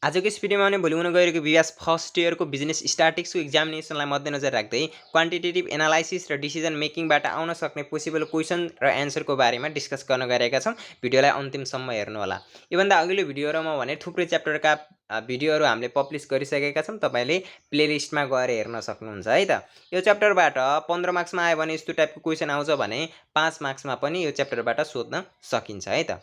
आजको यस भिडियोमा भने भोलि हुन गइरहेको विभास फर्स्ट इयरको बिजनेस स्ट्याटिक्सको एक्जामिनेसनलाई मध्यनजर राख्दै क्वान्टिटेटिभ एनालाइसिस र डिसिजन मेकिङबाट आउन सक्ने पोसिबल क्वेसन र एन्सरको बारेमा डिस्कस गर्न गइरहेका छौँ। भिडियोलाई अन्तिमसम्म हेर्नु होला। योभन्दा अघिल्लो भिडियोहरूमा भने थुप्रै च्याप्टरका भिडियोहरू हामीले पब्लिस गरिसकेका छौँ। तपाईँले प्लेलिस्टमा गएर हेर्न सक्नुहुन्छ है त। यो च्याप्टरबाट 15 मार्क्समा आयो भने यस्तो टाइपको क्वेसन आउँछ भने 5 मार्क्समा पनि यो च्याप्टरबाट सोध्न सकिन्छ है त।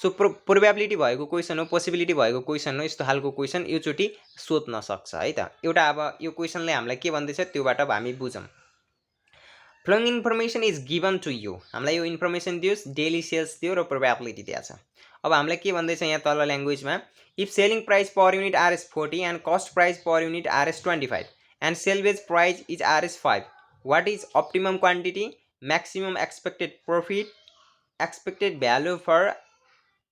सो प्रोबेबिलिटी भएको क्वेसन हो, पोसिबिलिटी भएको क्वेसन हो, यस्तो खालको क्वेसन योचोटि सोध्न सक्छ है त। एउटा अब यो क्वेसनले हामीलाई के भन्दैछ त्योबाट अब हामी बुझौँ। Following information is given to you, हामीलाई यो इन्फर्मेसन दियोस्, डेली सेल्स दियो र प्रोबेबिलिटी दिएको छ। अब हामीलाई के भन्दैछ यहाँ तल ल्याङ्ग्वेजमा, if selling price per unit RS 40 and cost price per unit RS 25 and salvage price is RS 5, what is optimum quantity, maximum expected profit, expected value for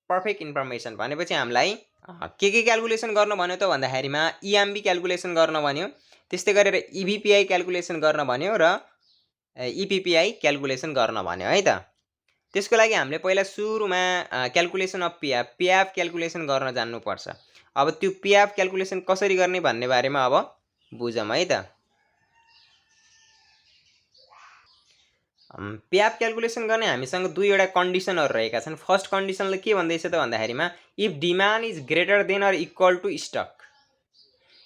perfect information भनेपछि हामीलाई के क्यालकुलेसन गर्नु भन्यो त भन्दाखेरिमा इएमबी क्यालकुलेसन गर्न भन्यो, त्यस्तै गरेर इभिपिआई क्यालकुलेसन गर्न भन्यो र इपिपिआई क्यालकुलेसन गर्न भन्यो है त। त्यसको लागि हामीले पहिला सुरुमा क्यालकुलेसन अफ पिएफ क्यालकुलेसन गर्न जान्नुपर्छ। अब त्यो पिएफ क्यालकुलेसन कसरी गर्ने भन्ने बारेमा अब बुझौँ है त। पिएफ क्यालकुलेसन गर्ने हामीसँग दुईवटा कन्डिसनहरू रहेका छन्। फर्स्ट कन्डिसनले के भन्दैछ त भन्दाखेरिमा, if demand is greater than or equal to stock,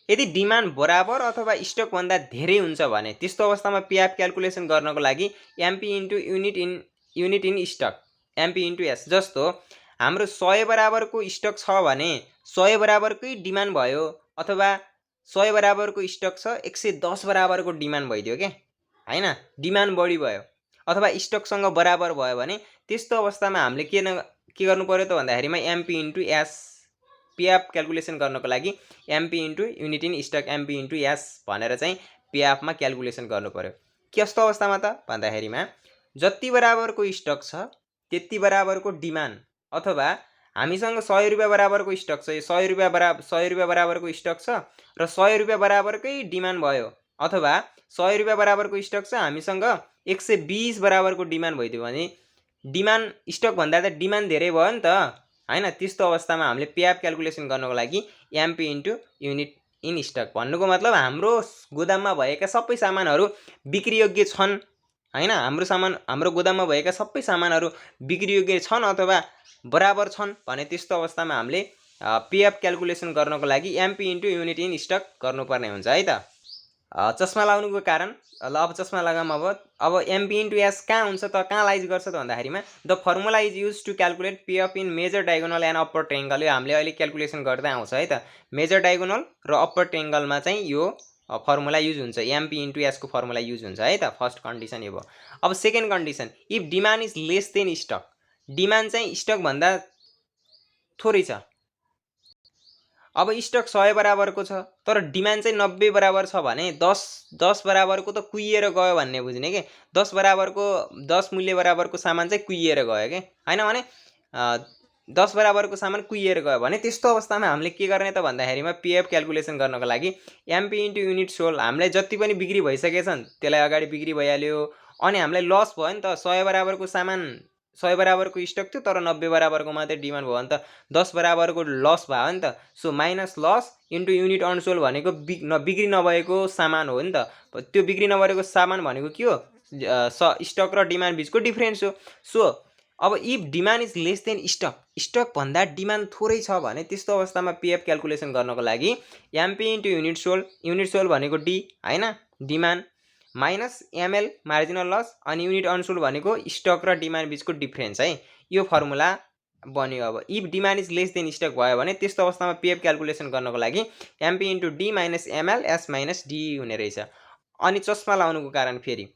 यदि डिमान्ड बराबर अथवा स्टकभन्दा धेरै हुन्छ भने त्यस्तो अवस्थामा पिएफ क्यालकुलेसन गर्नको लागि MP into unit in stock, MP into S. जस्तो हाम्रो 100 बराबरको स्टक छ भने 100 बराबरकै डिमान्ड भयो, अथवा 100 बराबरको स्टक छ 110 बराबरको डिमान्ड भइदियो के हैन, डिमान्ड बढी भयो अथवा स्टकसँग बराबर भयो भने त्यस्तो अवस्थामा हामीले के गर्नु पर्यो त भन्दाखेरिमा MP into S, PF calculation गर्नको लागि MP into unit in stock MP into S भनेर चाहिँ पिएफमा क्यालकुलेसन गर्नु पर्यो। कस्तो अवस्थामा त भन्दाखेरिमा जति बराबरको स्टक छ त्यति बराबरको डिमान्ड, अथवा हामीसँग 100 रुपियाँ बराबरको स्टक छ, 100 रुपियाँ बराबरको स्टक छ र 100 रुपियाँ बराबरकै डिमान्ड भयो, अथवा 100 रुपियाँ बराबरको स्टक छ हामीसँग 120 बराबरको डिमान्ड भइदियो भने डिमान्ड स्टकभन्दा त डिमान्ड धेरै भयो नि त हैन। त्यस्तो अवस्थामा हामीले पिएफ क्यालकुलेसन गर्नको लागि MP into unit in stock भन्नुको मतलब हाम्रो गोदाममा भएका सबै सामानहरू बिक्रीयोग्य छन् हैन, हाम्रो गोदाममा भएका सबै सामानहरू बिक्रीयोग्य छन् अथवा बराबर छन् भने त्यस्तो अवस्थामा हामीले पिएफ क्यालकुलेसन गर्नको लागि MP into unit in stock गर्नुपर्ने हुन्छ है त। चस्मा लाउनुको कारण, ल अब चस्मा लगाऊँ। अब एमपी इन्टु एस कहाँ हुन्छ त, कहाँ लाइज गर्छ त भन्दाखेरिमा the formula is use to calculate PF in major diagonal and upper triangle. यो हामीले अहिले क्यालकुलेसन गर्दै आउँछ है त। मेजर डायगोनल र अप्पर ट्रायंगलमा चाहिँ यो फर्मुला युज हुन्छ, एमपी इन्टु एसको फर्मुला युज हुन्छ है त। फर्स्ट कन्डिसन यो भयो। अब second condition, if demand is less than stock, demand चाहिँ स्टकभन्दा थोरै छ। अब स्टक 100 बराबरको छ तर डिमान्ड चाहिँ 90 बराबर छ भने 10 बराबरको त कुहिएर गयो भन्ने बुझ्ने के, 10 मूल्य बराबरको सामान चाहिँ कुहिएर गयो के हैन भने 10 बराबरको सामान कुहिएर गयो भने त्यस्तो अवस्थामा हामीले के गर्ने त भन्दाखेरिमा पिएफ क्यालकुलेसन गर्नको लागि एमपी इन्टु युनिट सोल्ड, हामीलाई जति पनि बिक्री भइसकेछन् त्यसलाई अगाडि बिक्री भइहाल्यो, अनि हामीलाई लस भयो नि त। 100 बराबरको सामान 100 बराबरको स्टक थियो तर 90 बराबरको मात्रै डिमान्ड भयो भने त 10 बराबरको लस भयो नि त। So minus loss into unit unsold भनेको बिक्री नभएको सामान हो नि त। त्यो बिक्री नभएको सामान भनेको के हो, स्टक र डिमान्ड बिचको डिफरेन्स हो। सो अब if demand is less than stock भन्दा डिमान्ड थोरै छ भने त्यस्तो अवस्थामा पिएफ क्यालकुलेसन गर्नको लागि एमपी इन्टु युनिट सोल्ड भनेको डी हैन, demand minus ML marginal loss, अनि युनिट अनसोल्ड भनेको स्टक र डिमान्ड बिचको डिफरेन्स है। यो फर्मुला बन्यो। अब if demand is less than stock भयो भने त्यस्तो अवस्थामा पिएफ क्यालकुलेसन गर्नको लागि MP into D minus ML S minus D हुने रहेछ। अनि चस्मा लाउनुको कारण फेरि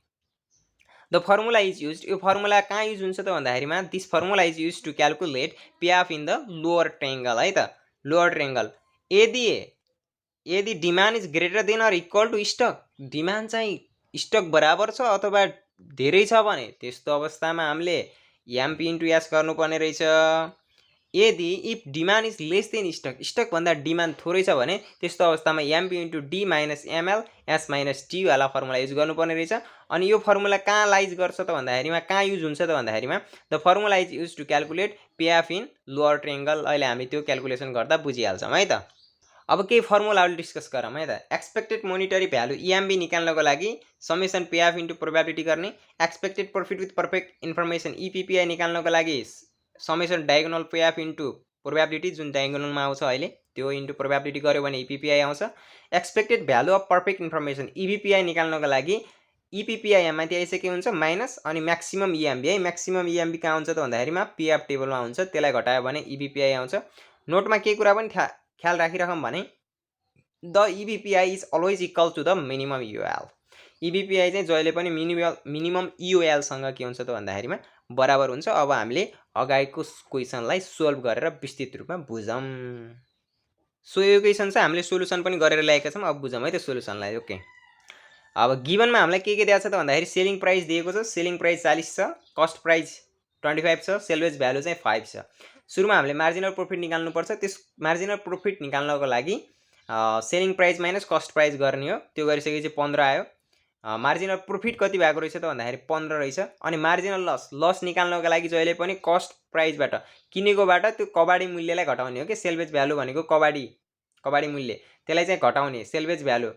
द फर्मुला इज युज, यो फर्मुला कहाँ युज हुन्छ त भन्दाखेरिमा this formula is use to calculate PF in the lower triangle है त। लोअर ट्रायंगल यदि demand is greater than or equal to stock, demand चाहिँ स्टक बराबर छ अथवा धेरै छ भने त्यस्तो अवस्थामा हामीले एमपी इन्टु एस गर्नुपर्ने रहेछ। यदि if demand is less than stock भन्दा डिमान्ड थोरै छ भने त्यस्तो अवस्थामा MP into D minus ML S minus T वाला फर्मुला युज गर्नुपर्ने रहेछ। अनि यो फर्मुला कहाँ लाइज गर्छ त भन्दाखेरिमा, कहाँ युज हुन्छ त भन्दाखेरिमा, the formula is use to calculate PF in lower triangle. अहिले हामी त्यो क्यालकुलेसन गर्दा बुझिहाल्छौँ है त। अब केही फर्मुलाहरू डिस्कस गरौँ है त। एक्सपेक्टेड मोनिटरी भ्यालु इएमबी निकाल्नको लागि समेसन पिएफ इन्टु प्रोबेबिलिटी गर्ने, expected profit with perfect information EPPI निकाल्नको लागि summation diagonal PF into probability जुन डायगोनलमा आउँछ अहिले त्यो इन्टु प्रोबेबिलिटी गर्यो भने इपिपिआई आउँछ। Expected value of perfect information EVPI निकाल्नको लागि इपिपिआई माथि आइसक्यो हुन्छ माइनस अनि म्याक्सिमम इएमबी है। म्याक्सिमम इएमबी कहाँ हुन्छ त भन्दाखेरिमा पिएफ टेबलमा हुन्छ, त्यसलाई घटायो भने इबिपिआई आउँछ। नोटमा के कुरा पनि ख्याल राखिराखौँ भने the EVPI is always equal to the minimum EOL. EVPI चाहिँ जहिले पनि मिनिमम युएलसँग के हुन्छ त भन्दाखेरिमा बराबर हुन्छ। अब हामीले अगाडिको क्वेसनलाई सोल्भ गरेर विस्तृत रूपमा बुझौँ। सो यो क्वेसन चाहिँ हामीले सोलुसन पनि गरेर ल्याएका छौँ। अब बुझौँ है त सोलुसनलाई। ओके, अब गिभनमा हामीलाई के दिएको छ त भन्दाखेरि सेलिङ प्राइस दिएको छ, सेलिङ प्राइस 40 छ, कस्ट प्राइस 25 छ, सेल्वेज भ्यालु चाहिँ 5 छ। सुरुमा हामीले मार्जिनल प्रॉफिट निकाल्नुपर्छ। त्यस मार्जिनल प्रॉफिट निकाल्नको लागि selling price minus cost price गर्ने हो। त्यो गरिसकेपछि 15 आयो। मार्जिनल प्रॉफिट कति भएको रहेछ त भन्दाखेरि 15 रहेछ। अनि मार्जिनल लस निकाल्नको लागि जहिले पनि कस्ट प्राइसबाट किनेकोबाट त्यो कबाडी मूल्यलाई घटाउने हो कि सेल्वेज भ्यालु भनेको कबाडी मूल्य त्यसलाई चाहिँ घटाउने, सेल्वेज भ्यालु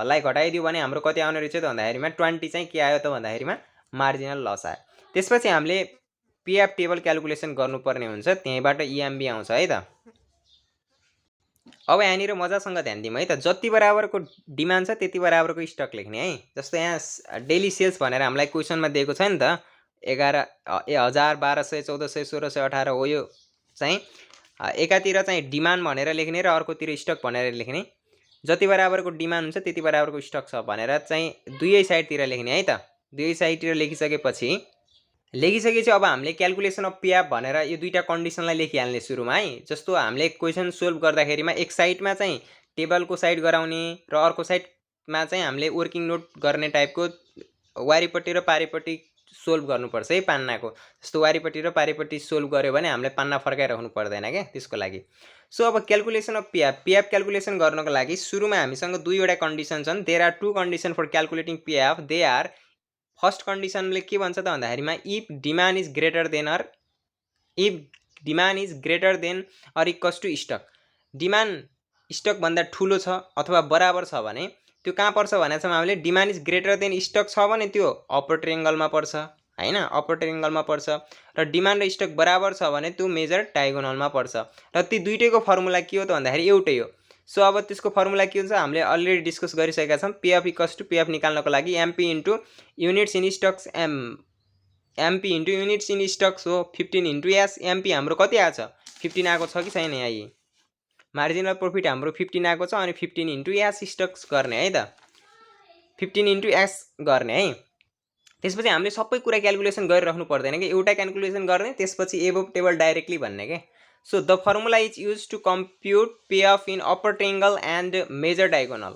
लाई घटाइदियो भने हाम्रो कति आउने रहेछ त भन्दाखेरिमा 20 चाहिँ के आयो त भन्दाखेरिमा मार्जिनल लस आयो। त्यसपछि हामीले पिएफ टेबल क्यालकुलेसन गर्नुपर्ने हुन्छ, त्यहीबाट इएमबी आउँछ है त। अब यहाँनिर मजासँग ध्यान दिउँ है त। जति बराबरको डिमान्ड छ त्यति बराबरको स्टक लेख्ने है। जस्तो यहाँ डेली सेल्स भनेर हामीलाई क्वेसनमा दिएको छ नि त 1000, 1200, 1400, 1600, 18 हो। यो चाहिँ एकातिर चाहिँ डिमान्ड भनेर लेख्ने र अर्कोतिर स्टक भनेर लेख्ने। जति बराबरको डिमान्ड हुन्छ त्यति बराबरको स्टक छ भनेर चाहिँ दुवै साइडतिर लेख्ने है त। दुवै साइडतिर लेखिसकेपछि अब हामीले क्यालकुलेसन अफ पिएफ भनेर यो दुईटा कन्डिसनलाई लेखिहाल्ने सुरुमा है। जस्तो हामीले क्वेसन सोल्भ गर्दाखेरिमा एक साइडमा चाहिँ टेबलको साइड गराउने र अर्को साइडमा चाहिँ हामीले वर्किङ नोट गर्ने टाइपको वारिपट्टि र पारिपट्टि सोल्भ गर्नुपर्छ है पान्नाको। जस्तो वारिपट्टि र पारिपट्टि सोल्भ गर्यो भने हामीले पान्ना फर्काइराख्नु पर्दैन क्या त्यसको लागि। सो अब क्यालकुलेसन अफ पिएफ क्यालकुलेसन गर्नको लागि सुरुमा हामीसँग दुईवटा कन्डिसन छन्। There are two condition for calculating PF. They are first कन्डिसनले के भन्छ त भन्दाखेरिमा if demand is greater than or equals to stock. Demand stock भन्दा ठुलो छ अथवा बराबर छ भने त्यो कहाँ पर्छ भनेको छौँ हामीले, demand is greater than stock छ भने त्यो अप्पर ट्रायंगलमा पर्छ हैन, अप्पर ट्रायंगलमा पर्छ। र डिमान्ड र स्टक बराबर छ भने त्यो मेजर डायगोनलमा पर्छ। र ती दुईटैको फर्मुला के हो त भन्दाखेरि एउटै हो। सो अब त्यसको फर्मुला के हुन्छ हामीले अलरेडी डिस्कस गरिसकेका छौँ। पिएफ इक्वल्स टु पिएफ निकाल्नको लागि MP into units in stocks MP into units in stocks हो 15 इन्टु एस। एमपी हाम्रो कति आएको छ 15 आएको छ कि छैन, यहाँ मार्जिनल प्रॉफिट हाम्रो 15 आएको छ अनि 15 इन्टु एस स्टक्स गर्ने है त, 15 इन्टु एस गर्ने है। त्यसपछि हामीले सबै कुरा क्यालकुलेसन गरिराख्नु पर्दैन कि, एउटा क्यालकुलेसन गर्ने त्यसपछि एबोभ टेबल डाइरेक्टली भन्ने के। So the formula is use to compute PF in upper triangle and major diagonal.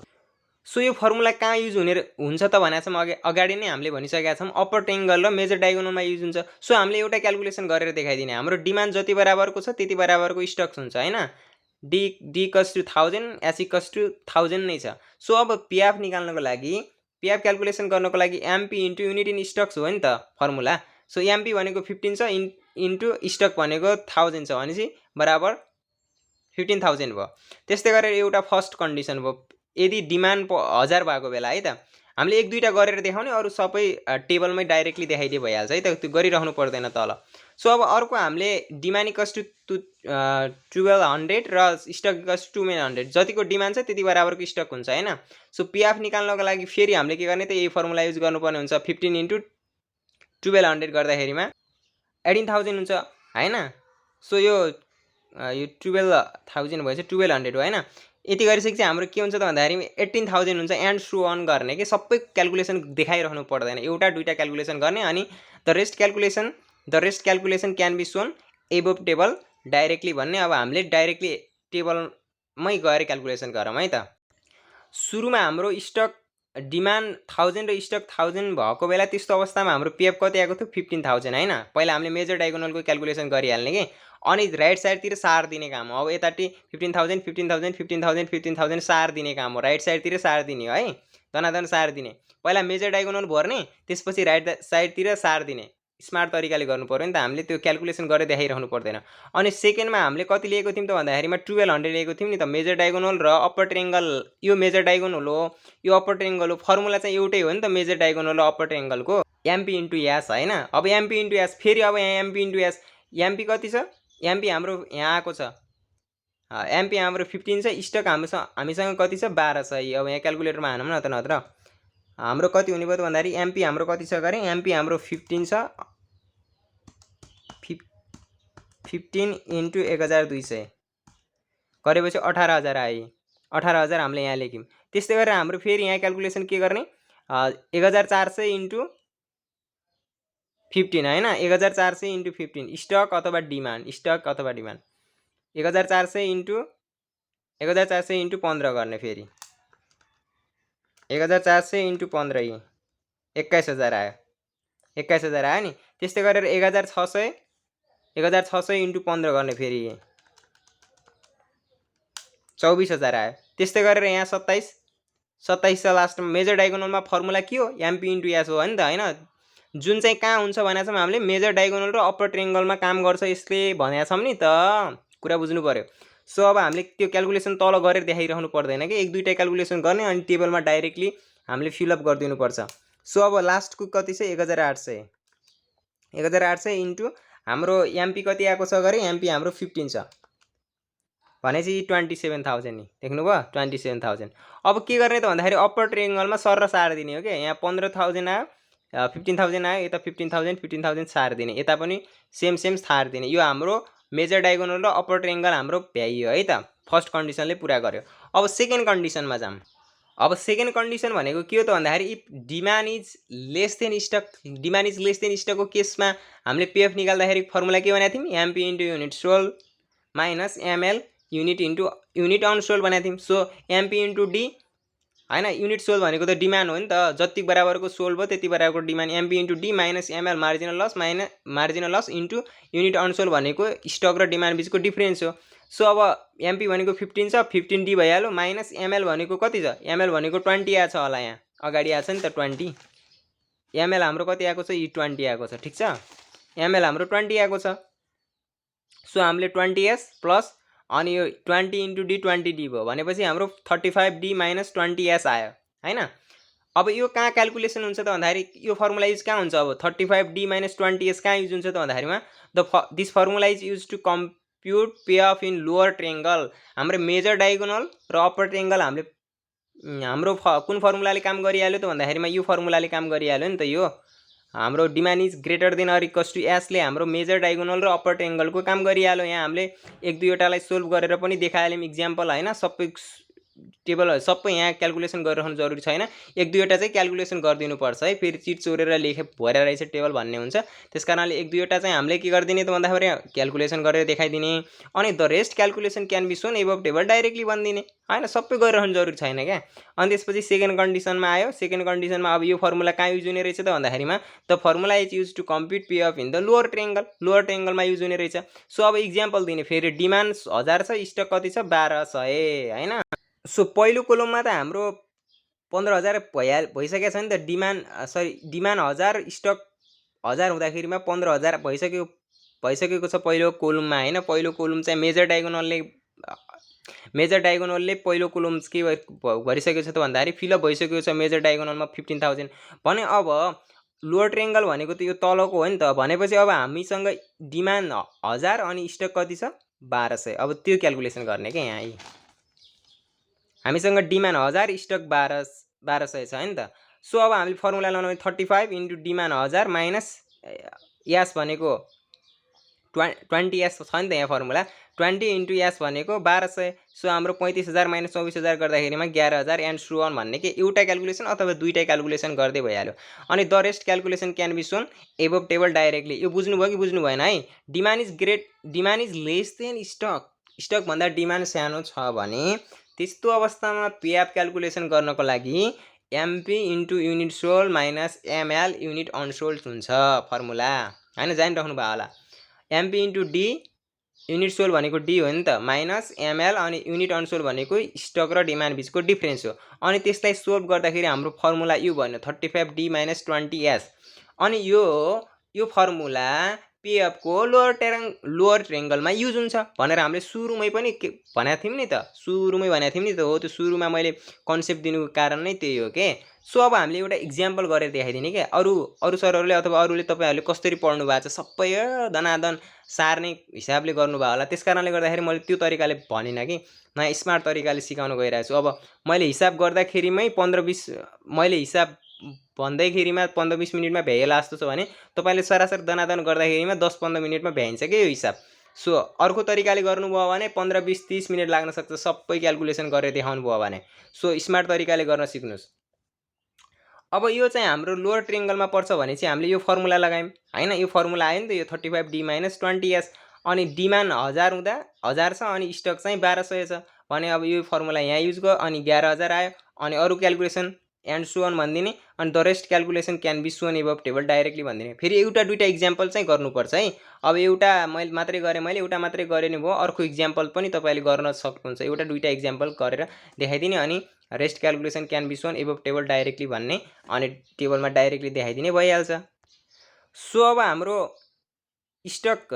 So यो फर्मुला कहाँ युज हुन्छ त भनेको छौँ अगाडि नै हामीले भनिसकेका छौँ, अप्पर ट्रायंगल र मेजर डायगोनलमा युज हुन्छ। सो हामीले एउटा क्यालकुलेसन गरेर देखाइदिने, हाम्रो डिमान्ड जति बराबरको छ त्यति बराबरको स्टक्स हुन्छ हैन। D equals to 1000 S equals to 1000 नै छ। सो अब पिएफ निकाल्नको लागि, पिएफ क्यालकुलेसन गर्नको लागि MP into unit in stocks हो नि त फर्मुला। सो एमपी भनेको 15 छ इन्टु स्टक भनेको 1000 छ भनेपछि बराबर 15000 भयो। त्यस्तै गरेर एउटा फर्स्ट कन्डिसन भयो, यदि डिमान्ड 1000 भएको बेला है त हामीले एक दुईटा गरेर देखाउने, अरू सबै टेबलमै डाइरेक्टली देखाइदिए भइहाल्छ है त, त्यो गरिराख्नु पर्दैन तल। सो अब अर्को हामीले डिमान्ड इक्वल्स टु 1200 र स्टक इक्वल्स टु 2100, जतिको डिमान्ड छ त्यति बराबरको स्टक हुन्छ हैन। सो पिएफ निकाल्नको लागि फेरि हामीले के गर्ने त यही फर्मुला युज गर्नुपर्ने हुन्छ। 15 इन्टु 1200 गर्दाखेरिमा 18000 हुन्छ हैन। सो यो 12000 भएपछि 1200 हो हैन। यति गरिसकेपछि हाम्रो के हुन्छ त भन्दाखेरि 18000 हुन्छ एन्ड सो अन गर्ने कि सबै क्यालकुलेसन देखाइराख्नु पर्दैन, एउटा दुईटा क्यालकुलेसन गर्ने अनि the rest calculation can be shown above table directly भन्ने। अब हामीले डाइरेक्टली टेबलमै गएर क्यालकुलेसन गरौँ है त। सुरुमा हाम्रो स्टक डिमान्ड 1000 र स्टक 1000 भएको बेला त्यस्तो अवस्थामा हाम्रो पिएफ कति आएको थियो 15000 हैन। पहिला हामीले मेजर डायगोनलको क्यालकुलेसन गरिहाल्ने कि, अनि राइट साइडतिर सार दिने काम हो। अब यताटी 15,000 15,000 15,000 15,000 सार दिने काम हो। राइट साइडतिर सार दिने है, धनाधन सार दिने। पहिला मेजर डायगोनल भर्ने, त्यसपछि राइट साइडतिर सार दिने। स्मार्ट तरिकाले गर्नु पर्यो नि त, हामीले त्यो क्यालकुलेसन गरेर देखाइरहनु पर्दैन। अनि सेकेन्डमा हामीले कति लिएको थियौँ त भन्दाखेरिमा 1200 लिएको थियौँ नि त। मेजर डायगोनल र अप्पर ट्रायंगल, यो मेजर डायगोनल हो, यो अप्पर ट्रायंगल हो। फर्मुला चाहिँ एउटै हो नि त मेजर डायगोनल र अप्पर ट्रायंगलको, एमपी इन्टु एस हैन। अब एमपी इन्टु एस, फेरि अब यहाँ एमपी इन्टु एस, एमपी कति छ, एमपी हाम्रो यहाँ आएको छ, एमपी हाम्रो 15 छ, स्टक हामीसँग कति छ 12 छ। अब यहाँ क्यालकुलेटरमा हानौँ न त, नत्र हाम्रो कति हुने भयो त भन्दाखेरि एमपी हाम्रो कति छ गरे, एमपी हाम्रो 15 छ, 15 इन्टु 1200 गरेपछि 18,000 आयो। 18,000 हामीले यहाँ लेख्यौँ। त्यस्तै गरेर हाम्रो फेरि यहाँ क्यालकुलेसन के गर्ने, 1400 इन्टु 15 हैन, 1400 इन्टु 15 स्टक अथवा डिमान्ड, स्टक अथवा डिमान्ड 1400 इन्टु 15 गर्ने। फेरि 1400 इन्टु 15 21,000 आयो, 21,000 आयो नि। त्यस्तै गरेर 1600 इन्टु 15 गर्ने, फेरि 24,000 आयो। त्यस्तै गरेर यहाँ 27 छ लास्टमा। मेजर डायगोनलमा फर्मुला के हो, एमपी इन्टु एस हो नि त हैन। जुन चाहिँ कहाँ हुन्छ भनेको छौँ हामीले मेजर डायगोनल र अप्पर ट्रायंगलमा काम गर्छ यसले भनेको छौँ नि त, कुरा बुझ्नु पर्यो। सो अब हामीले त्यो क्यालकुलेसन तल गरेर देखाइरहनु पर्दैन कि, एक दुईटा क्यालकुलेसन गर्ने अनि टेबलमा डाइरेक्टली हामीले फिलअप गरिदिनु पर्छ। सो अब लास्टको कति छ 1800, 1800 इन्टु हाम्रो एमपी कति आएको छ गरे, एमपी हाम्रो 15 छ भनेपछि 27,000 नि, देख्नुभयो 27,000। अब के गर्ने त भन्दाखेरि अप्पर ट्रायंगलमा सर र सार दिने हो क्या। यहाँ 15,000 आयो, 15,000 आयो, यता 15,000 15,000 सार दिने, यता पनि सेम सार दिने। यो हाम्रो मेजर डायगोनल र अप्पर ट्रायंगल हाम्रो भ्याइयो है त, फर्स्ट कन्डिसनले पुरा गर्यो। अब सेकेन्ड कन्डिसनमा जाऊँ। अब सेकेन्ड कन्डिसन भनेको के हो त भन्दाखेरि if demand is less than stock, demand is less than स्टकको केसमा हामीले पीएफ निकाल्दाखेरि फर्मुला के भनेको थियौँ, MP into unit sold minus ML unit into unit unsold भनेको थियौँ। सो एमपी इन्टु डी हैन, युनिट सोल्ड भनेको त डिमान्ड हो नि त, जति बराबरको सोल्ड भयो त्यति बराबरको demand. MP into D minus ML marginal loss into unit unsold भनेको स्टक र डिमान्ड बिचको डिफरेन्स हो। सो अब एमपी भनेको 15 छ, 15 डी भइहाल्यो, माइनस एमएल भनेको कति छ, एमएल भनेको 20 आएको छ होला, यहाँ अगाडि आएको छ नि त 20, एमएल हाम्रो कति आएको छ, 20 आएको छ, ठिक छ, एमएल हाम्रो 20 आएको छ। सो हामीले 20s प्लस अनि यो 20 इन्टु डी 20 डी भयो भनेपछि हाम्रो 35 डी माइनस 20s आयो हैन। अब यो कहाँ क्यालकुलेसन हुन्छ त भन्दाखेरि यो फर्मुला युज कहाँ हुन्छ, अब 35 डी माइनस 20s कहाँ युज हुन्छ त भन्दाखेरिमा this formula is use to compute pay off in lower triangle. हाम्रो मेजर डायगोनल र अप्पर ट्रायंगल हाम्रो कुन फर्मुलाले काम गरिहाल्यो त भन्दाखेरिमा यो फर्मुलाले काम गरिहाल्यो नि त। यो हाम्रो demand is greater than or equals to एसले हाम्रो मेजर डायगोनल र अप्पर ट्रायंगलको काम गरिहाल्यो। यहाँ हामीले एक दुईवटालाई सोल्भ गरेर पनि देखाइहाल्यौँ इक्जाम्पल हैन, सबै टेबलहरू सबै यहाँ क्यालकुलेसन गरिरहनु जरुरी छैन, एक दुईवटा चाहिँ क्यालकुलेसन गरिदिनु पर्छ है, फेरि चिट चोरेर लेखे भरेर रहेछ टेबल भन्ने हुन्छ। त्यसकारणले एक दुईवटा चाहिँ हामीले के गरिदिने त भन्दाखेरि क्यालकुलेसन गरेर देखाइदिने, अनि the rest calculation can be shown above table directly भनिदिने हैन, सबै गरिरहनु जरुरी छैन क्या। अनि त्यसपछि सेकेन्ड कन्डिसनमा आयो। सेकेन्ड कन्डिसनमा अब यो फर्मुला कहाँ युज हुने रहेछ त भन्दाखेरिमा the formula is use to compute P of in the lower triangle, lower ट्रायंगलमा युज हुने रहेछ। सो अब इक्जाम्पल दिने, फेरि डिमान्ड 1000 छ, स्टक कति छ 1200 हैन। सो पहिलो कोलममा त हाम्रो 15,000 भइसकेको छ नि त, डिमान्ड 1000 स्टक 1000 हुँदाखेरिमा 15,000 भइसकेको छ पहिलो कोलममा हैन। पहिलो कोलम चाहिँ मेजर डायगोनलले पहिलो कोलम के गरिसकेको छ त भन्दाखेरि फिलअप भइसकेको छ मेजर डायगोनलमा 15,000 भने। अब लोअर ट्रायंगल भनेको त यो तलको हो नि त, भनेपछि अब हामीसँग डिमान्ड 1000 अनि स्टक कति छ 1200। अब त्यो क्यालकुलेसन गर्ने क्या, यहाँ हामीसँग डिमान्ड 1000 स्टक 1200 छ नि त। सो अब हामीले फर्मुला लगाउने 35 इन्टु डिमान्ड 1000 माइनस एस भनेको 20s छ नि त यहाँ फर्मुला, 20 इन्टु एस भनेको 1200। सो हाम्रो 35,000 माइनस 24,000 गर्दाखेरिमा 11,000 एन्ड सो अन भन्ने के एउटा क्यालकुलेसन अथवा दुईटा क्यालकुलेसन गर्दै भइहाल्यो। अनि the rest calculation can be shown above table directly. यो बुझ्नुभयो कि बुझ्नु भएन है। Demand is less than stock, stock भन्दा डिमान्ड सानो छ भने त्यस्तो अवस्थामा पीएफ क्यालकुलेसन गर्नको लागि MP into unit sold minus ML unit unsold हुन्छ फर्मुला हैन, जानिराख्नु भयो होला। MP into D unit sold भनेको डी हो नि त माइनस एमएल अनि युनिट अनसोल भनेको स्टक र डिमान्ड बिचको डिफ्रेन्स हो। अनि त्यसलाई सोल्भ गर्दाखेरि हाम्रो फर्मुला यो भन्यो 35 डी माइनस 20 एस। अनि यो फर्मुला पिएफको लोअर ट्रेङ्गलमा युज हुन्छ भनेर हामीले सुरुमै पनि भनेको थियौँ नि त, हो त्यो सुरुमा मैले कन्सेप्ट दिनुको कारण नै त्यही हो के। सो अब हामीले एउटा इक्जाम्पल गरेर देखाइदिने क्या। अरू सरहरूले अथवा अरूले तपाईँहरूले कसरी पढ्नु भएको छ सबै दनादन सार्ने हिसाबले गर्नुभयो होला, त्यस कारणले गर्दाखेरि मैले त्यो तरिकाले भनिनँ कि नयाँ स्मार्ट तरिकाले सिकाउन गइरहेको छु। अब मैले हिसाब गर्दाखेरिमै 15-20 मैले हिसाब भन्दैखेरिमा 15-20 मिनटमा भ्याइएला जस्तो छ भने तपाईँले सरासर दनादन गर्दाखेरिमा 10-15 मिनटमा भ्याइन्छ क्या यो हिसाब। सो अर्को तरिकाले गर्नुभयो भने 15-20-30 मिनट लाग्न सक्छ सबै क्यालकुलेसन गरेर देखाउनु भयो भने। सो स्मार्ट तरिकाले गर्न सिक्नुहोस्। अब यो चाहिँ हाम्रो लोअर ट्रेङ्गलमा पर्छ भने चाहिँ हामीले यो फर्मुला लगायौँ हैन। यो फर्मुला आयो नि त, यो 35 डी माइनस 20 एस। अनि डिमान्ड 1000 हुँदा 1000 छ अनि स्टक चाहिँ 1200 छ भने अब यो फर्मुला यहाँ युज गर्यो अनि 11000 आयो। अनि अरू क्यालकुलेसन एन्ड सो अन भनिदिने अनि the rest calculation can be shown above table directly भनिदिने। फेरि एउटा दुईटा इक्जाम्पल चाहिँ गर्नुपर्छ है। अब एउटा मैले मात्रै गरेँ, एउटा मात्रै गरेँ नि भयो, अर्को इक्जाम्पल पनि तपाईँले गर्न सक्नुहुन्छ। एउटा दुईटा इक्जाम्पल गरेर देखाइदिने अनि rest calculation can be shown above table directly भन्ने अनि टेबलमा डाइरेक्टली देखाइदिने भइहाल्छ। सो अब हाम्रो स्टक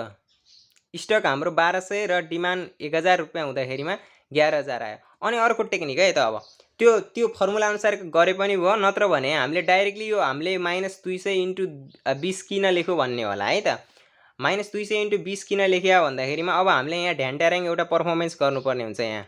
हाम्रो 1200 र डिमान्ड 1000 रुपियाँ हुँदाखेरिमा 11000 आयो। अनि अर्को टेक्निक है त, अब त्यो फर्मुला अनुसार गरे पनि भयो, नत्र भने हामीले डाइरेक्टली यो हामीले -200 इन्टु 20 किन लेख्यो भन्ने होला है त। -200 इन्टु 20 किन लेख्या भन्दाखेरिमा अब हामीले यहाँ ढ्यान्ट्याराङ एउटा पर्फर्मेन्स गर्नुपर्ने हुन्छ। यहाँ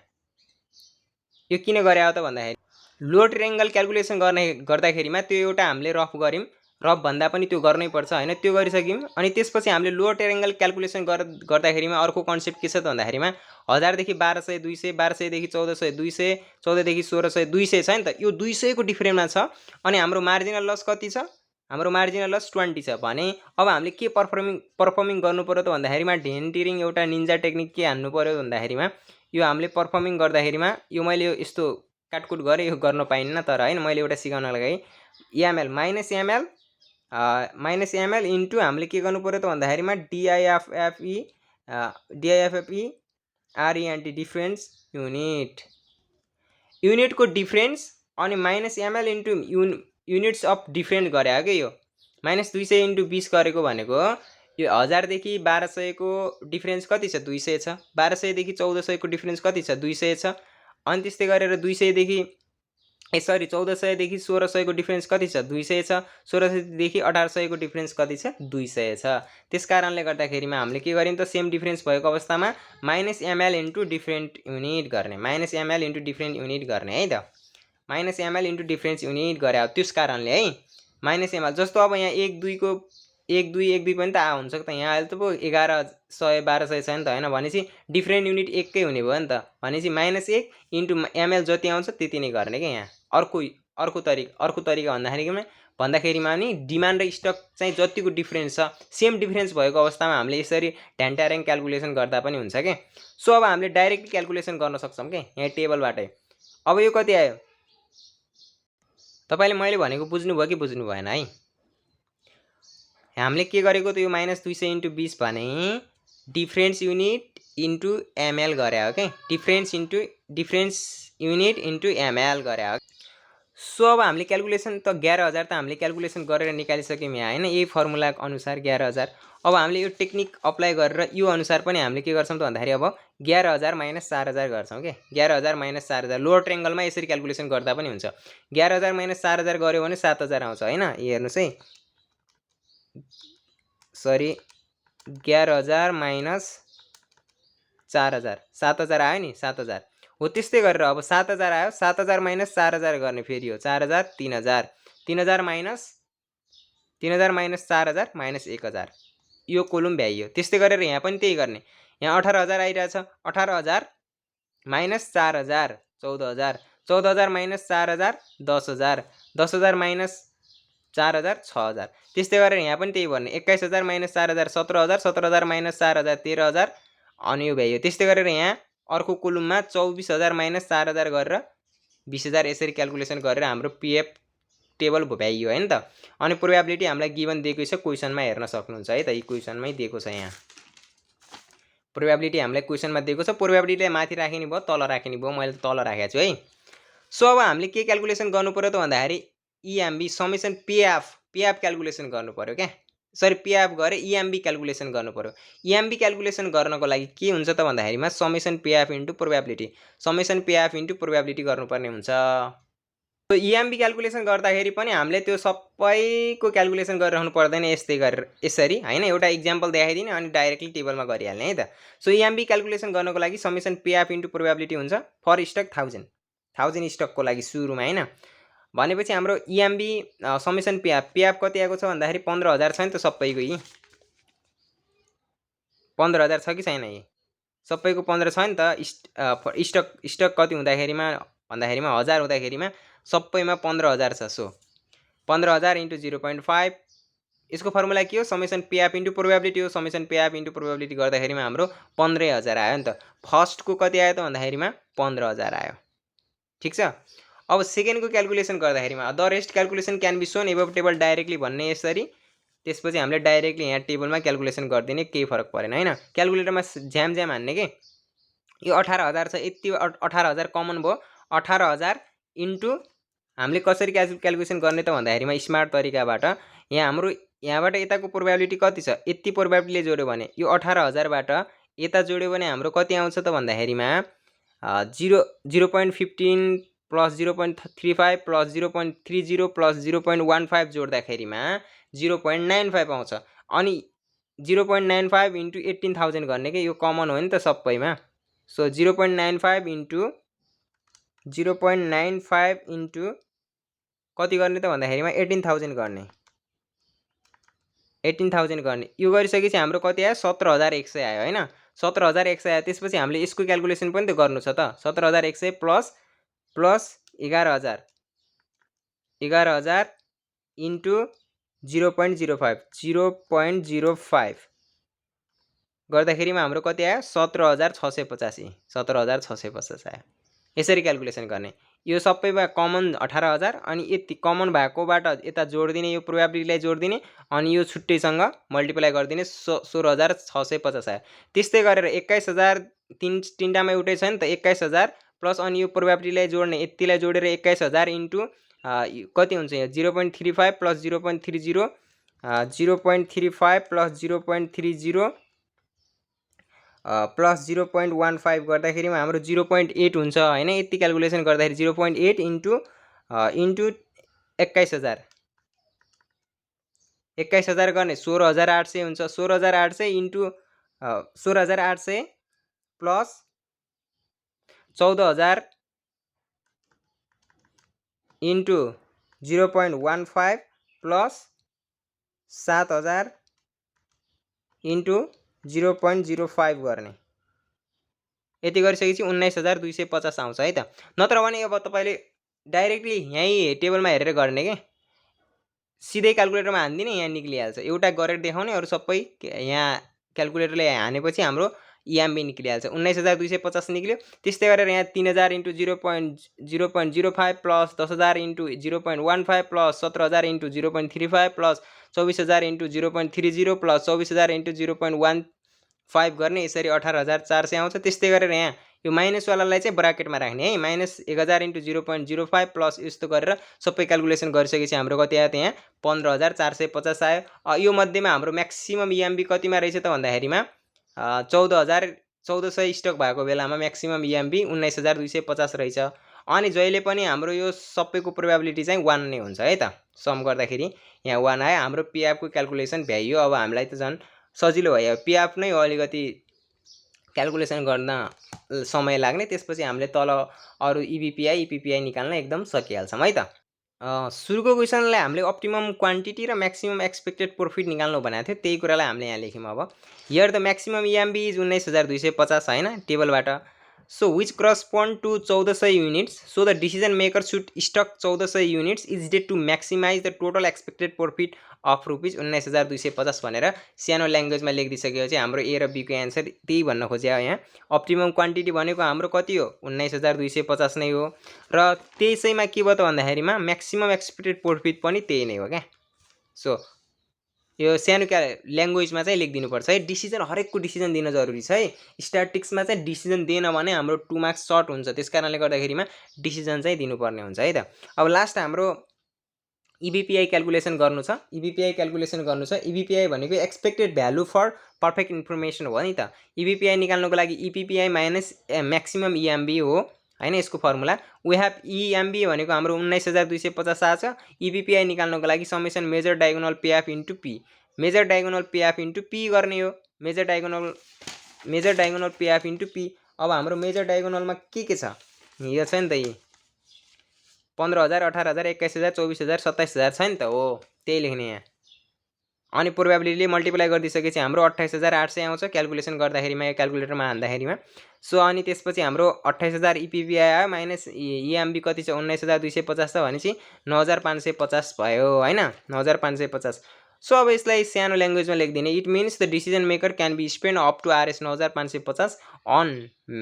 यो किन गरे हो त भन्दाखेरि लोअर ट्रेङ्गल क्यालकुलेसन गर्दाखेरिमा त्यो एउटा हामीले रफ गऱ्यौँ, रफ भन्दा पनि त्यो गर्नै पर्छ होइन, त्यो गरिसक्यौँ। अनि त्यसपछि हामीले लोअर ट्रेङ्गल क्यालकुलेसन गर्दाखेरिमा अर्को कन्सेप्ट के छ त भन्दाखेरिमा 1000 देखि 1200 200, 1200 देखि 1400 200, 14 देखि 1600 200 छ नि त। यो 200 को डिफ्रेन्समा छ अनि हाम्रो मार्जिनल लस कति छ? हाम्रो मार्जिनल लस 20 छ भने अब हामीले के पर्फर्मिङ गर्नु पर्यो त भन्दाखेरिमा ढेन्टिरिङ एउटा निन्जा टेक्निक के हान्नु पर्यो भन्दाखेरिमा यो हामीले पर्फर्मिङ गर्दाखेरिमा यो मैले यस्तो काटकुट गरेँ, यो गर्न पाइन्न तर हैन, मैले एउटा सिकाउन लगाएँ एमएल माइनस एमएल इन्टु हामीले के गर्नु पर्यो त भन्दाखेरिमा डिआइएफएफई आरइएनटी डिफ्रेन्स युनिटको डिफ्रेन्स अनि minus ML into units of difference गरे हो कि यो -200 इन्टु 20 गरेको भनेको यो 1000 देखि 1200 को डिफ्रेन्स कति छ? 200 छ। 1200 देखि 1400 को डिफ्रेन्स कति छ? 200 छ। अनि त्यस्तै गरेर 200 देखि 1400 देखि 1600 को डिफ्रेन्स कति छ? 200 छ। 1600 देखि 1800 को डिफ्रेन्स कति छ? 200 छ। त्यस कारणले गर्दाखेरिमा हामीले के गर्यौं त, सेम डिफ्रेन्स भएको अवस्थामा -ml इन्टु डिफ्रेन्ट युनिट गर्ने, -ml इन्टु डिफ्रेन्ट युनिट गर्ने है त। -ml इन्टु डिफ्रेन्स युनिट गरे हो त्यस कारणले है -ml। जस्तो अब यहाँ 1 2 को 1 2 पनि त हुन्छ त, यहाँ अहिले त पो 1100 1200 छ नि त हैन, भनेपछि डिफ्रेन्ट युनिट एकै हुने भयो नि त। भनेपछि -1 इन्टु ml जति आउँछ त्यति नै गर्ने के। यहाँ अर्को तरिका भन्दाखेरिमा नि डिमान्ड र स्टक चाहिँ जतिको डिफ्रेन्स छ सेम डिफ्रेन्स भएको अवस्थामा हामीले यसरी ढ्यान्ट्याराङ क्यालकुलेसन गर्दा पनि हुन्छ के। सो अब हामीले डाइरेक्ट क्यालकुलेसन गर्न सक्छौँ के यहाँ टेबलबाटै। अब यो कति आयो तपाईले मैले भनेको बुझ्नुभयो कि बुझ्नु भएन है? हामीले के गरेको त यो -200 इन्टु 20 भने डिफ्रेन्स युनिट इन्टु एमएल गरे हो के, डिफ्रेन्स युनिट इन्टु एमएल गरे हो। सो अब हामीले क्यालकुलेसन त 11000 त हामीले क्यालकुलेसन गरेर निकालिसक्यौँ यहाँ हैन, यही फर्मुला अनुसार 11000। अब हामीले यो टेक्निक अप्लाई गरेर यो अनुसार पनि हामीले के गर्छौं त भन्दाखेरि अब 11000 - 4000 गर्छौं के। 11000 - 4000 लोअर ट्रेङ्गलमा यसरी क्यालकुलेसन गर्दा पनि हुन्छ। 11000 - 4000 गर्यो भने 7000 आउँछ हैन। हेर्नुस् है, सरी 11000 - 4000 7000 आयो नि, 7000 हो। त्यस्तै गरेर अब 7000 आयो, 7000 - 4000 गर्ने, फेरि हो 4000 3000 3000 - 4000 - 1000 यो कोलम भ्याइयो। त्यस्तै गरेर यहाँ पनि त्यही गर्ने। यहाँ 18000 आइरहेछ, 18000 - 4000 14000 14000 - 4000 10000 10000 - 4000 6000। त्यस्तै गरेर यहाँ पनि त्यही भन्ने। 21000 - 4000 17000 17000 - 4000 13000 अनि यो भ्याइयो। त्यस्तै गरेर यहाँ अर्को कोलममा 24000 - 4000 गरेर 20000 यसरी क्यालकुलेसन गरेर हाम्रो पीएफ टेबल भ्याइयो हैन त। अनि प्रोबेबिलिटी हामीलाई गिवन दिएको छ, क्वेशनमा हेर्न सक्नुहुन्छ है त, इक्वेशनमै दिएको छ यहाँ। प्रोबेबिलिटी हामीलाई क्वेसनमा दिएको छ, प्रोबेबिलिटीलाई माथि राखिने भयो तल राखिने भयो, मैले तल राखेको छु है। सो अब हामीले के क्यालकुलेसन गर्नु पर्यो त भन्दाखेरि इएमबी समेसन पिएफ क्यालकुलेसन गर्नु पर्यो क्या, सरी पिएफ गरे इएमबी क्यालकुलेसन गर्नु पर्यो। इएमबी क्यालकुलेसन गर्नको लागि के हुन्छ त भन्दाखेरिमा summation PF into probability, summation PF into probability गर्नुपर्ने हुन्छ। तो इएमबी क्यालकुलेसन गर्दाखेरि पनि हामीले त्यो सबैको क्यालकुलेसन गरिरहनु पर्दैन, यस्तै गरेर यसरी हैन, एउटा इक्जाम्पल देखाइदिने अनि डाइरेक्टली टेबलमा गरिहाल्ने है त। सो इएमबी क्यालकुलेसन गर्नको लागि समेसन पिएफ इन्टु प्रोबेबिलिटी हुन्छ फर स्टक 1000 स्टकको लागि सुरुमा हैन। भनेपछि हाम्रो इएमबी समेसन पिएफ कति आएको छ भन्दाखेरि 15000 छ नि त सबैको, यी 15000 छ कि छैन, यी सबैको 15 छ नि त। स्टक कति हुँदाखेरिमा भन्दाखेरिमा 1000 हुँदाखेरिमा सबैमा 15000 छ। सो 15000 इन्टु 0.5 यसको फर्मुला के हो, समेसन पिएफ इन्टु प्रोबेबिलिटी हो। समेसन पिएफ इन्टु प्रोबेबिलिटी गर्दाखेरिमा हाम्रो 15000 आयो नि त। फर्स्टको कति आयो त भन्दाखेरिमा 15000 आयो, ठिक छ। अब सेकेन्डको क्यालकुलेसन गर्दाखेरिमा the rest calculation can be shown above table directly भन्ने यसरी, त्यसपछि हामीले डाइरेक्टली यहाँ टेबलमा क्यालकुलेसन गरिदिने, केही फरक परेन हैन। क्यालकुलेटरमा झ्याम हान्ने के, यो 18000 छ, यति 18000 कमन भयो। 18000 इन्टु हामीले कसरी क्यालकुलेसन गर्ने त भन्दाखेरिमा स्मार्ट तरिकाबाट यहाँ हाम्रो यहाँबाट यताको प्रोबेबिलिटी कति छ, यति प्रोबेबिलिटीले जोड्यो भने यो 18000 बाट यता जोड्यो भने हाम्रो कति आउँछ त भन्दाखेरिमा 0.15 प्लस 0.35 प्लस 0.30 प्लस 0.15 जोड्दाखेरिमा 0.95 आउँछ। अनि 0.95 इन्टु 18000 गर्ने के, यो कमन हो नि त सबैमा। सो 0.95 इन्टु 0.95 इन्टु कति गर्ने त भन्दाखेरिमा 18000 गर्ने, 18000 गर्ने। यो गरिसकेपछि हाम्रो कति आयो 17100 आयो हैन, 17100 आयो। त्यसपछि हामीले यसको क्यालकुलेसन पनि त गर्नु छ त। 17100 प्लस 11000 इन्टु 0.05 गर्दाखेरिमा हाम्रो कति आयो 17685, 17650 आयो। यसरी क्यालकुलेसन गर्ने। यो सबैमा कमन 18000 अनि यति कमन भएकोबाट यता जोड्दिने, यो प्रोबेबिलिटीलाई जोड्दिने अनि यो छुट्टैसँग मल्टिप्लाई गरिदिने, 16650 आयो। त्यस्तै गरेर 21000 तीनटामा एउटै छ नि त, 21000 प्लस अनि यो प्रोबेबिलिटीलाई जोड्ने, यतिलाई जोडेर 21000 इन्टु कति हुन्छ यहाँ 0.35 प्लस 0.30 0.35 प्लस 0.30 प्लस 0.15 गर्दाखेरिमा हाम्रो 0.8 हुन्छ हैन। यति क्यालकुलेसन गर्दाखेरि 0.8 इन्टु 21000 गर्ने 16800 हुन्छ। 16800 into 16800 plus 14000 into 0.15 plus 7000 into 0.05 गर्ने, यति गरिसकेपछि 19250 आउँछ है त। नत्र भने अब तपाईले डाइरेक्टली यही टेबलमा हेरेर गर्ने के, सिधै क्यालकुलेटरमा हान्दिने, यहाँ निक्लिहाल्छ। एउटा गरेर देखाउने, अरु सबै यहाँ क्यालकुलेटरले हानेपछि हाम्रो इएमबी निक्लिहाल्छ। 19250 निक्ल्यो। त्यस्तै गरेर यहाँ 3000 into 0.05 plus 10000 into 0.15 plus 17000 into 0.35 plus 24000 into 0.30 plus 24000 into 0.15 गर्ने, यसरी 18400 आउँछ। त्यस्तै गरेर यहाँ यो माइनसवालालाई चाहिँ ब्राकेटमा राख्ने है, -1000 इन्टु 0.05 प्लस यस्तो गरेर सबै क्यालकुलेसन गरिसकेपछि हाम्रो कति आयो त यहाँ 15450 आयो। यो मध्येमा हाम्रो म्याक्सिमम इएमबी कतिमा रहेछ त भन्दाखेरिमा 1400 स्टक भएको बेलामा म्याक्सिमम इएमबी 19250 रहेछ। अनि जहिले पनि हाम्रो यो सबैको प्रोबेबिलिटी चाहिँ 1 नै हुन्छ है त। सम गर्दाखेरि यहाँ 1 आयो, हाम्रो पिएफ को क्यालकुलेसन भ्याइयो। अब हामीलाई त झन् सजिलो भयो। पिएफ नै हो अलिकति क्यालकुलेसन गर्न समय लाग्ने, त्यसपछि हामीले तल अरु इबिपिआई इपिपिआई निकाल्न एकदम सकिहाल्छौँ है त। सुरुको क्वेसनलाई हामीले अप्टिमम क्वान्टिटी र म्याक्सिमम एक्सपेक्टेड प्रॉफिट निकाल्नु भनेको थियो, त्यही कुरालाई हामीले यहाँ लेख्यौँ। अब here the maximum EMB is 19250 हैन टेबलबाट। So which correspond to 1400 units, so the decision maker should stock 1400 units is dead to maximize the total expected profit of rupees 19250 भनेर सानो ल्याङ्ग्वेजमा लेखिदिसकेपछि हाम्रो ए र बी को एन्सर त्यही भन्न खोज्यो। यहाँ अप्टिमम क्वान्टिटी भनेको हाम्रो कति हो 19250 नै हो, र त्यसैमा के भयो त भन्दाखेरिमा म्याक्सिमम एक्सपेक्टेड प्रॉफिट पनि त्यही नै हो क्या। सो यो सानो ल्याङ्ग्वेजमा चाहिँ लेखिदिनुपर्छ है। डिसिजन हरेकको डिसिजन दिन जरुरी छ है। स्ट्याटिक्समा चाहिँ डिसिजन दिएन भने हाम्रो 2 मार्क्स सर्ट हुन्छ, त्यस कारणले गर्दाखेरिमा डिसिजन चाहिँ दिनुपर्ने हुन्छ है त। अब लास्ट हाम्रो EBPI क्याल्कुलेसन गर्नु छ। EBPI क्याल्कुलेसन गर्नु छ। EBPI भनेको expected value for perfect information हो नि त। EBPI निकाल्नुको लागि EPPI माइनस म्याक्सिमम EMB हो हैन, यसको फर्मुला। वी हेभ EMB भनेको हाम्रो 19250 आछ। EBPI निकाल्नुको लागि summation major diagonal payoff into P, major diagonal payoff into P गर्ने हो। Major diagonal payoff into P। अब हाम्रो मेजर डायगोनलमा के छ, यो छ नि त, यी 15000 18000 21000 24000 27000 छ नि त, हो त्यही लेख्ने यहाँ। अनि प्रोबेबिलिटीले मल्टिप्लाई गरिदिसकेपछि हाम्रो 28800 आउँछ क्याल्कुलेसन गर्दाखेरिमा, यो क्याल्कुलेटरमा हाल्दाखेरिमा। सो अनि त्यसपछि हाम्रो 28000 EPPI आयो माइनस EMB कति छ 19250 छ भनेपछि 9550 भयो हैन, 9550। सो अब यसलाई सानो ल्याङ्ग्वेजमा लेखिदिने। It means the decision maker can be spend up to RS 9550 on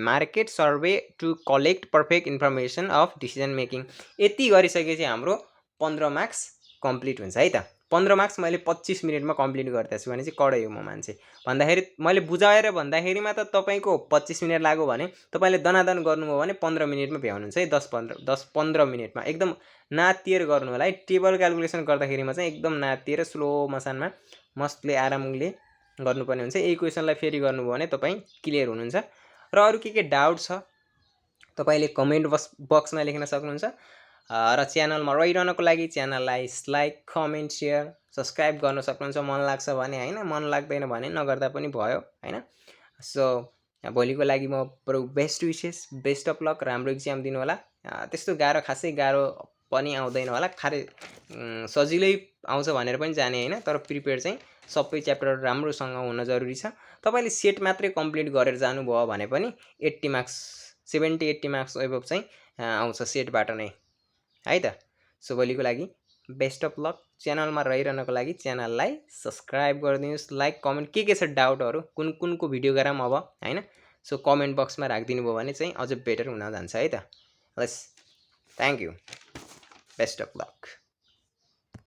market survey to collect perfect information of decision making. यति गरिसकेपछि हाम्रो 15 मार्क्स कम्प्लिट हुन्छ है त। 15 मार्क्स मैले 25 मिनटमा कम्प्लिट गर्दैछु भने चाहिँ कडै हो म मान्छे। भन्दाखेरि मैले बुझाएर भन्दाखेरिमा त तपाईँको 25 मिनट लाग्यो भने तपाईँले दनादन गर्नुभयो भने 15 मिनटमा भ्याउनुहुन्छ है। 10-15 मिनटमा एकदम नातिएर गर्नु होला है। टेबल क्याल्कुलेसन गर्दाखेरिमा चाहिँ एकदम नातिएर स्लो मोसनमा मस्तले आरामले गर्नुपर्ने हुन्छ। यही क्वेसनलाई फेरि गर्नुभयो भने तपाईँ क्लियर हुनुहुन्छ। र अरू के डाउट छ तपाईँले कमेन्ट बक्समा लेख्न सक्नुहुन्छ। र च्यानलमा रहिरहनको लागि च्यानललाई लाइक कमेन्ट सेयर सब्सक्राइब गर्न सक्नुहुन्छ मन लाग्छ भने हैन, मन लाग्दैन भने नगर्दा पनि भयो हैन। सो भोलिको लागि म best wishes, best of lock, राम्रो एक्जाम दिनु होला। त्यस्तो गाह्रो खासै गाह्रो पनि आउँदैन होला, सजिलै आउँछ भनेर पनि जाने हैन, तर प्रिपेयर चाहिँ सबै च्याप्टर राम्रोसँग हुन जरुरी छ। तपाईले सेट मात्रै कम्प्लिट गरेर जानुभयो भने पनि 80 मार्क्स 70-80 मार्क्स एबभ चाहिँ आउँछ सेटबाट नै है त। सो भोलिको लागि बेस्ट अफ लक। च्यानलमा रहिरहनको लागि च्यानललाई सब्सक्राइब गरिदिनुस्, लाइक कमेन्ट के छ डाउटहरु कुनको भिडियो गराम अब हैन। सो कमेन्ट बक्समा राखिदिनु भयो भने चाहिँ अझ बेटर हुन जान्छ है त। बस thank you, best of lock.